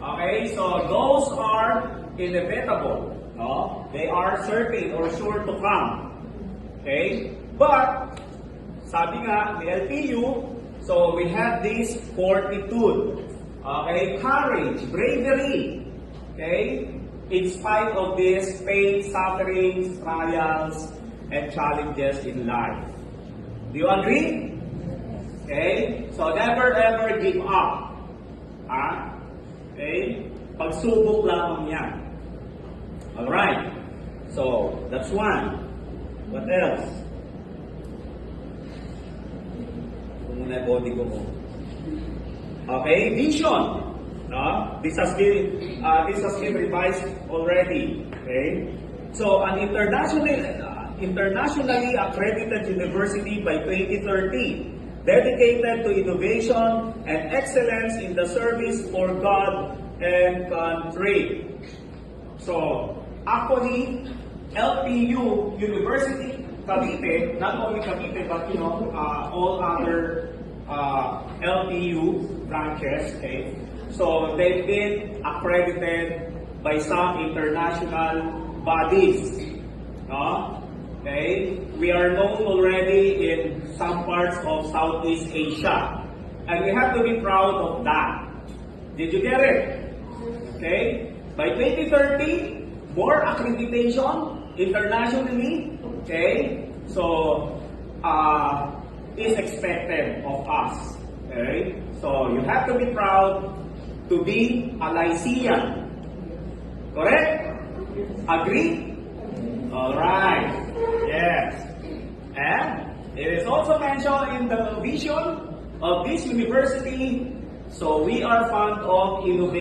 Okay, so those are inevitable. No? They are certain or sure to come. Okay? But, sabi nga ni LPU, so we have this fortitude. Okay? Courage, bravery. Okay? In spite of this pain, sufferings, trials, and challenges in life. Do you agree? Okay? So never ever give up. Okay? Pagsubok lamang yan. Alright. So, that's one. What else? Ito muna yung body ko mo. Okay? Vision. No? This has been revised already. Okay? So, an internationally accredited university by 2030, dedicated to innovation and excellence in the service for God and country. So, actually, LPU University, Cavite, not only Cavite, but all other LPU branches, okay? So, they've been accredited by some international bodies. No? Okay? We are known already in some parts of Southeast Asia. And we have to be proud of that. Did you get it? Okay? By 2030, more accreditation internationally, okay? So, is expected of us. Okay? So, you have to be proud to be a Lycean. Correct? Agree? Alright. Yes. And it is also mentioned in the vision of this university. So we are fond of innovation.